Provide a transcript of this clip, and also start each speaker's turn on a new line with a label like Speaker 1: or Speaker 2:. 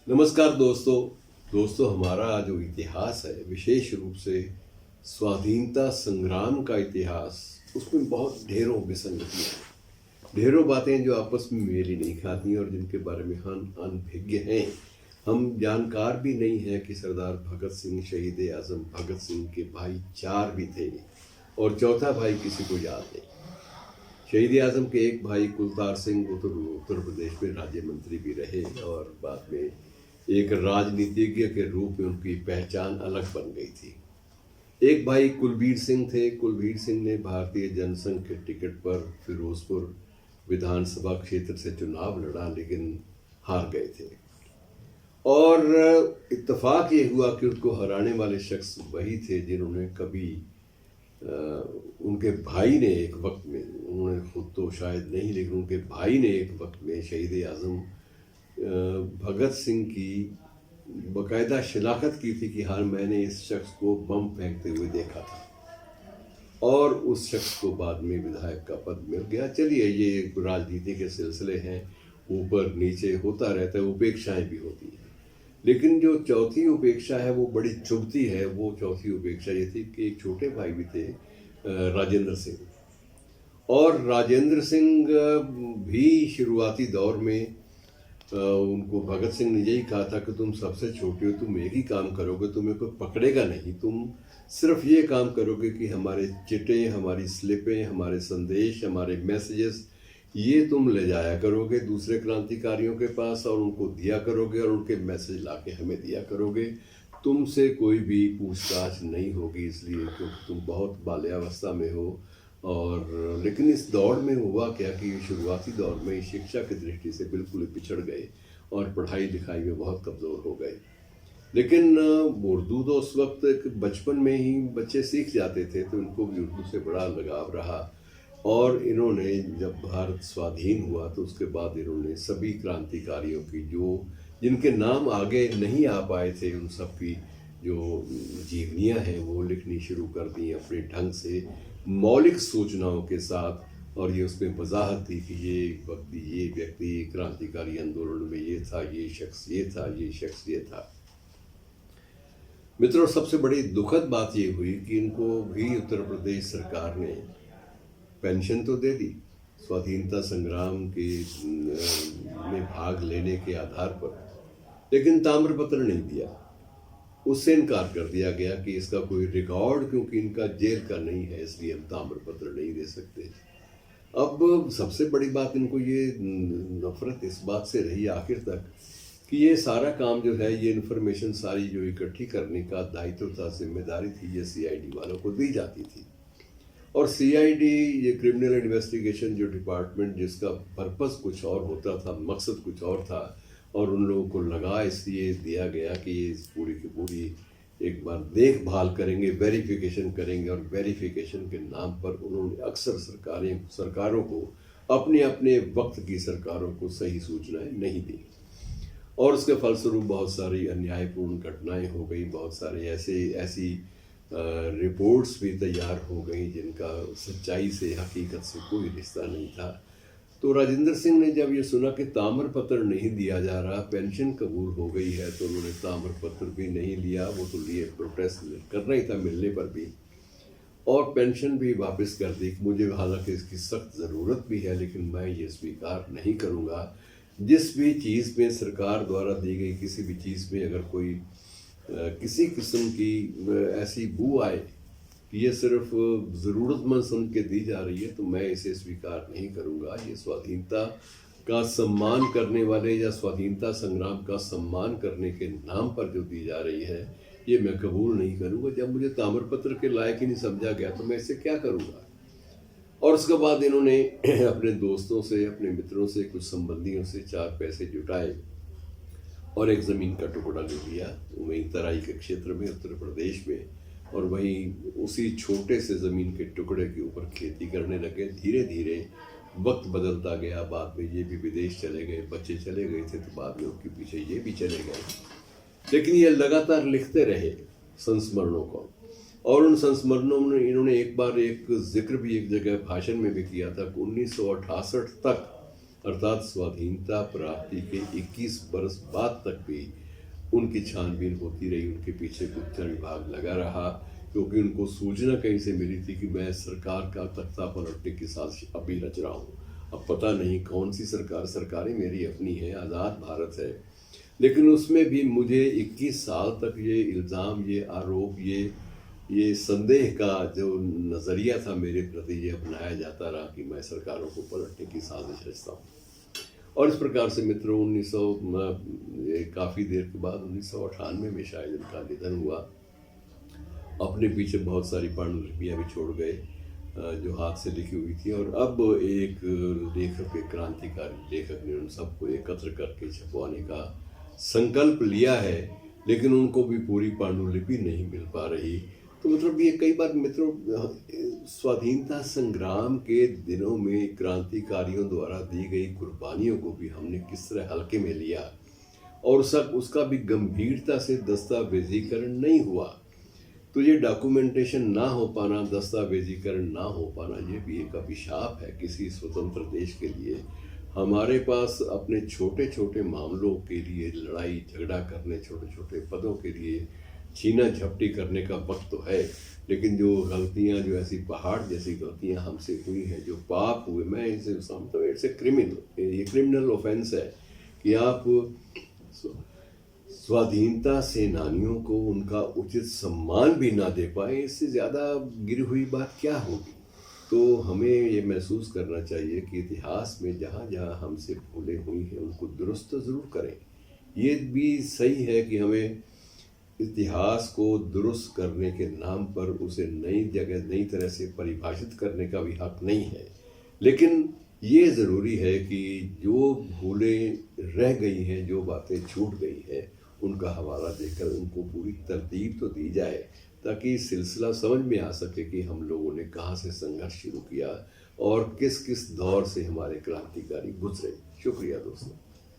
Speaker 1: नमस्कार दोस्तों हमारा जो इतिहास है विशेष रूप से स्वाधीनता संग्राम का इतिहास, उसमें बहुत ढेरों विसंगतियाँ हैं, ढेरों बातें जो आपस में मेल ही नहीं खाती और जिनके बारे में हम अनभिज्ञ हैं। हम जानकार भी नहीं हैं कि सरदार भगत सिंह, शहीद आजम भगत सिंह के भाई 4 भी थे और चौथा भाई किसी को याद नहीं। शहीद आजम के एक भाई कुलतार सिंह उत्तर प्रदेश में राज्य मंत्री भी रहे और बाद में एक राजनीतिज्ञ के रूप में उनकी पहचान अलग बन गई थी। एक भाई कुलबीर सिंह थे। कुलबीर सिंह ने भारतीय जनसंघ के टिकट पर फिरोजपुर विधानसभा क्षेत्र से चुनाव लड़ा, लेकिन हार गए थे। और इत्तेफाक ये हुआ कि उनको हराने वाले शख्स वही थे जिन्होंने कभी उनके भाई ने एक वक्त में, उन्होंने खुद तो शायद नहीं, लेकिन उनके भाई ने एक वक्त में शहीद आजम भगत सिंह की बाकायदा शिनाख्त की थी कि हाँ, मैंने इस शख्स को बम फेंकते हुए देखा था और उस शख्स को बाद में विधायक का पद मिल गया। चलिए, ये राजनीति के सिलसिले हैं, ऊपर नीचे होता रहता है, उपेक्षाएं भी होती हैं। लेकिन जो चौथी उपेक्षा है वो बड़ी चुभती है। वो चौथी उपेक्षा ये थी कि एक छोटे भाई भी थे, राजेंद्र सिंह। और राजेंद्र सिंह भी शुरुआती दौर में उनको भगत सिंह ने यही कहा था कि तुम सबसे छोटे हो, तुम एक ही काम करोगे, तुम्हें कोई पकड़ेगा नहीं, तुम सिर्फ ये काम करोगे कि हमारे चिट्ठे, हमारी स्लिपें, हमारे संदेश, हमारे मैसेजेस, ये तुम ले जाया करोगे दूसरे क्रांतिकारियों के पास और उनको दिया करोगे और उनके मैसेज लाके हमें दिया करोगे। तुमसे कोई भी पूछताछ नहीं होगी, इसलिए क्योंकि तुम बहुत बाल्यावस्था में हो। और लेकिन इस दौड़ में हुआ क्या कि शुरुआती दौर में शिक्षा की दृष्टि से बिल्कुल पिछड़ गए और पढ़ाई लिखाई में बहुत कमज़ोर हो गए। लेकिन उर्दू तो उस वक्त बचपन में ही बच्चे सीख जाते थे, तो इनको भी उर्दू से बड़ा लगाव रहा। और इन्होंने जब भारत स्वाधीन हुआ तो उसके बाद इन्होंने सभी क्रांतिकारियों की जिनके नाम आगे नहीं आ पाए थे, उन सब की जो जीवनियाँ हैं वो लिखनी शुरू कर दी अपने ढंग से, मौलिक सूचनाओं के साथ। और ये उसमें वजाहत थी कि ये व्यक्ति क्रांतिकारी आंदोलन में ये था, ये शख्स ये था, ये शख्स ये था। मित्रों, सबसे बड़ी दुखद बात ये हुई कि इनको भी उत्तर प्रदेश सरकार ने पेंशन तो दे दी स्वाधीनता संग्राम के में भाग लेने के आधार पर, लेकिन ताम्रपत्र नहीं दिया। उससे इनकार कर दिया गया कि इसका कोई रिकॉर्ड, क्योंकि इनका जेल का नहीं है, इसलिए हम ताम्रपत्र नहीं दे सकते। अब सबसे बड़ी बात, इनको ये नफरत इस बात से रही आखिर तक कि ये सारा काम जो है, ये इन्फॉर्मेशन सारी जो इकट्ठी करने का दायित्व था, जिम्मेदारी थी, ये सीआईडी वालों को दी जाती थी। और सीआईडी, ये क्रिमिनल इन्वेस्टिगेशन जो डिपार्टमेंट, जिसका पर्पस कुछ और होता था, मकसद कुछ और था, और उन लोगों को लगा इसलिए दिया गया कि ये इस पूरी की पूरी एक बार देखभाल करेंगे, वेरिफिकेशन करेंगे। और वेरिफिकेशन के नाम पर उन्होंने अक्सर सरकारों को, अपने अपने वक्त की सरकारों को सही सूचनाएं नहीं दी और उसके फलस्वरूप बहुत सारी अन्यायपूर्ण घटनाएं हो गई, बहुत सारे ऐसी रिपोर्ट्स भी तैयार हो गई जिनका सच्चाई से, हकीकत से कोई रिश्ता नहीं था। तो राजेंद्र सिंह ने जब ये सुना कि ताम्रपत्र नहीं दिया जा रहा, पेंशन कबूल हो गई है, तो उन्होंने ताम्रपत्र भी नहीं लिया। वो तो लिए, प्रोटेस्ट करना ही था मिलने पर भी, और पेंशन भी वापस कर दी। मुझे हालांकि इसकी सख्त ज़रूरत भी है, लेकिन मैं ये स्वीकार नहीं करूँगा। जिस भी चीज़ में सरकार द्वारा दी गई किसी भी चीज़ में अगर कोई किसी किस्म की ऐसी बू आए कि ये सिर्फ ज़रूरतमंद समझ के दी जा रही है, तो मैं इसे स्वीकार नहीं करूँगा। ये स्वाधीनता का सम्मान करने वाले या स्वाधीनता संग्राम का सम्मान करने के नाम पर जो दी जा रही है, ये मैं कबूल नहीं करूँगा। जब मुझे ताम्रपत्र के लायक ही नहीं समझा गया तो मैं इसे क्या करूँगा। और उसके बाद इन्होंने अपने दोस्तों से, अपने मित्रों से, कुछ संबंधियों से 4 पैसे जुटाए और एक ज़मीन का टुकड़ा ले लिया वहीं तराई के क्षेत्र में, उत्तर प्रदेश में। और वहीं उसी छोटे से ज़मीन के टुकड़े के ऊपर खेती करने लगे। धीरे धीरे वक्त बदलता गया, बाद में ये भी विदेश चले गए, बच्चे चले गए थे तो बाद में उनके पीछे ये भी चले गए। लेकिन ये लगातार लिखते रहे संस्मरणों को, और उन संस्मरणों में इन्होंने एक बार एक जिक्र भी एक जगह भाषण में भी किया था कि 1968 तक अर्थात स्वाधीनता प्राप्ति के 21 बरस बाद तक भी उनकी छानबीन होती रही, उनके पीछे गुप्तचर विभाग लगा रहा, क्योंकि उनको सूचना कहीं से मिली थी कि मैं सरकार का तख्ता पलटने की साजिश अभी रच रहा हूँ। अब पता नहीं कौन सी सरकार, सरकारें मेरी अपनी है, आज़ाद भारत है, लेकिन उसमें भी मुझे 21 साल तक ये इल्ज़ाम, ये आरोप, ये संदेह का जो नज़रिया था मेरे प्रति, ये अपनाया जाता रहा कि मैं सरकारों को पलटने की साजिश रचता हूँ। और इस प्रकार से मित्रों, काफ़ी देर के बाद 1998 में शायद इनका निधन हुआ। अपने पीछे बहुत सारी पांडुलिपियाँ भी छोड़ गए जो हाथ से लिखी हुई थी, और अब एक लेखक, एक क्रांतिकारी लेखक ने उन सबको एकत्र करके छपवाने का संकल्प लिया है, लेकिन उनको भी पूरी पांडुलिपि नहीं मिल पा रही। तो मतलब ये कई बार मित्रों, स्वाधीनता संग्राम के दिनों में क्रांतिकारियों द्वारा दी गई कुर्बानियों को भी हमने किस तरह हल्के में लिया, और उसका भी गंभीरता से दस्तावेजीकरण नहीं हुआ। तो ये डॉक्यूमेंटेशन ना हो पाना, दस्तावेजीकरण ना हो पाना, ये भी एक अभिशाप है किसी स्वतंत्र देश के लिए। हमारे पास अपने छोटे छोटे मामलों के लिए लड़ाई झगड़ा करने, छोटे छोटे पदों के लिए छीना झपटी करने का वक्त तो है, लेकिन जो गलतियां, जो ऐसी पहाड़ जैसी गलतियां हमसे हुई हैं, जो पाप हुए, मैं इसे समझता हूँ इट्स ए क्रिमिनल, ये क्रिमिनल ऑफेंस है कि आप स्वाधीनता सेनानियों को उनका उचित सम्मान भी ना दे पाए। इससे ज़्यादा गिरी हुई बात क्या होगी। तो हमें ये महसूस करना चाहिए कि इतिहास में जहाँ जहाँ हमसे भूलें हुई हैं उनको दुरुस्त ज़रूर करें। ये भी सही है कि हमें इतिहास को दुरुस्त करने के नाम पर उसे नई जगह, नई तरह से परिभाषित करने का भी हक नहीं है, लेकिन ये ज़रूरी है कि जो भूलें रह गई हैं, जो बातें छूट गई हैं, उनका हवाला देकर उनको पूरी तरतीब तो दी जाए, ताकि सिलसिला समझ में आ सके कि हम लोगों ने कहाँ से संघर्ष शुरू किया और किस किस दौर से हमारे क्रांतिकारी गुजरे। शुक्रिया दोस्तों।